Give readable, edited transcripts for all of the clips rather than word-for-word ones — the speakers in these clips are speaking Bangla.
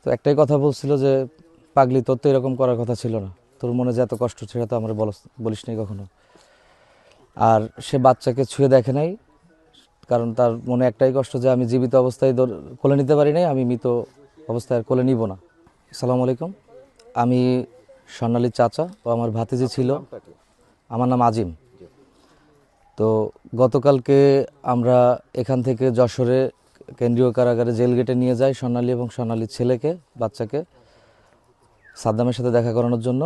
তো একটাই কথা বলছিল যে পাগলি, তোর তো এরকম করার কথা ছিল না, তোর মনে যে এত কষ্ট সেটা তো আমরা বলিস নাই কখনো। আর সে বাচ্চাকে ছুঁয়ে দেখে নাই, কারণ তার মনে একটাই কষ্ট যে আমি জীবিত অবস্থায় কোলে নিতে পারি নাই, আমি মৃত অবস্থায় আর কোলে নিব না। আসসালামু আলাইকুম, আমি স্বর্ণালীর চাচা ও আমার ভাতিজি ছিল। আমার নাম আজিম। তো গতকালকে আমরা এখান থেকে যশোরে কেন্দ্রীয় কারাগারে জেল গেটে নিয়ে যাই স্বর্ণালী এবং স্বর্ণালীর ছেলেকে, বাচ্চাকে সাদ্দামের সাথে দেখা করানোর জন্য।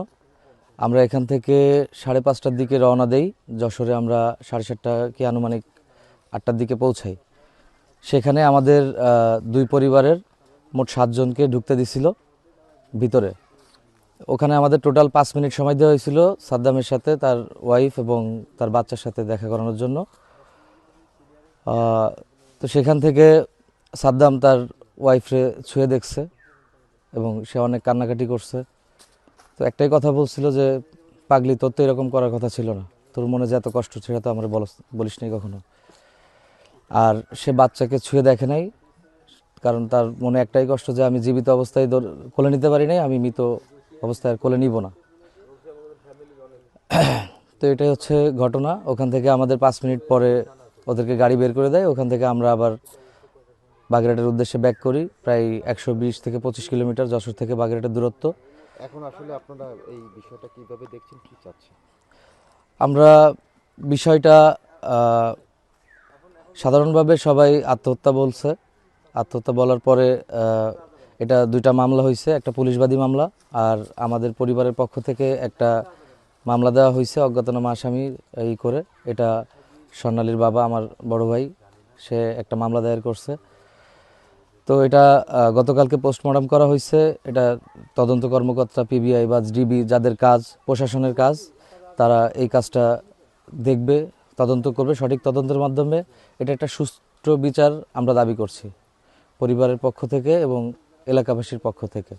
আমরা এখান থেকে 5:30টার দিকে রওনা দেই। যশোরে আমরা 7:30 কি আনুমানিক 8টার দিকে পৌঁছাই। সেখানে আমাদের দুই পরিবারের মোট 7 জনকে ঢুকতে দিছিল ভিতরে। ওখানে আমাদের টোটাল 5 মিনিট সময় দেওয়া হয়েছিল সাদ্দামের সাথে, তার ওয়াইফ এবং তার বাচ্চার সাথে দেখা করানোর জন্য। তো সেখান থেকে সাদ্দাম তার ওয়াইফরে ছুঁয়ে দেখছে এবং সে অনেক কান্নাকাটি করছে। তো একটাই কথা বলছিল যে পাগলি, তোর তো এরকম করার কথা ছিল না, তোর মনে যে এত কষ্ট সেটা তো আমরা বলিস নাই কখনো। আর সে বাচ্চাকে ছুঁয়ে দেখে নাই, কারণ তার মনে একটাই কষ্ট যে আমি জীবিত অবস্থায় কোলে নিতে পারি নাই, আমি মৃত অবস্থায় আর কোলে নিব না। তো এটাই হচ্ছে ঘটনা। ওখান থেকে আমাদের 5 মিনিট পরে ওদেরকে গাড়ি বের করে দেয়। ওখান থেকে আমরা আবার বাগেরহাটের উদ্দেশ্যে ব্যাক করি। প্রায় 120 থেকে 25 কিলোমিটার যশোর থেকে বাগেরহাটের দূরত্ব। এখন আসলে আপনারা এই বিষয়টা কিভাবে দেখছেন, কি চাচ্ছেন? আমরা বিষয়টা সাধারণভাবে সবাই আত্মহত্যা বলছে। আত্মহত্যা বলার পরে এটা 2টা মামলা হয়েছে, একটা পুলিশবাদী মামলা আর আমাদের পরিবারের পক্ষ থেকে একটা মামলা দেওয়া হয়েছে অজ্ঞাতনামা আসামি করে। এটা স্বর্ণালীর বাবা, আমার বড় ভাই, সে একটা মামলা দায়ের করছে। তো এটা গতকালকে পোস্টমর্টম করা হয়েছে। এটা তদন্ত কর্মকর্তা, পিবিআই বা ডিবি, যাদের কাজ প্রশাসনের কাজ, তারা এই কাজটা দেখবে, তদন্ত করবে। সঠিক তদন্তের মাধ্যমে এটা একটা সুষ্ঠু বিচার আমরা দাবি করছি পরিবারের পক্ষ থেকে এবং এলাকাবাসীর পক্ষ থেকে।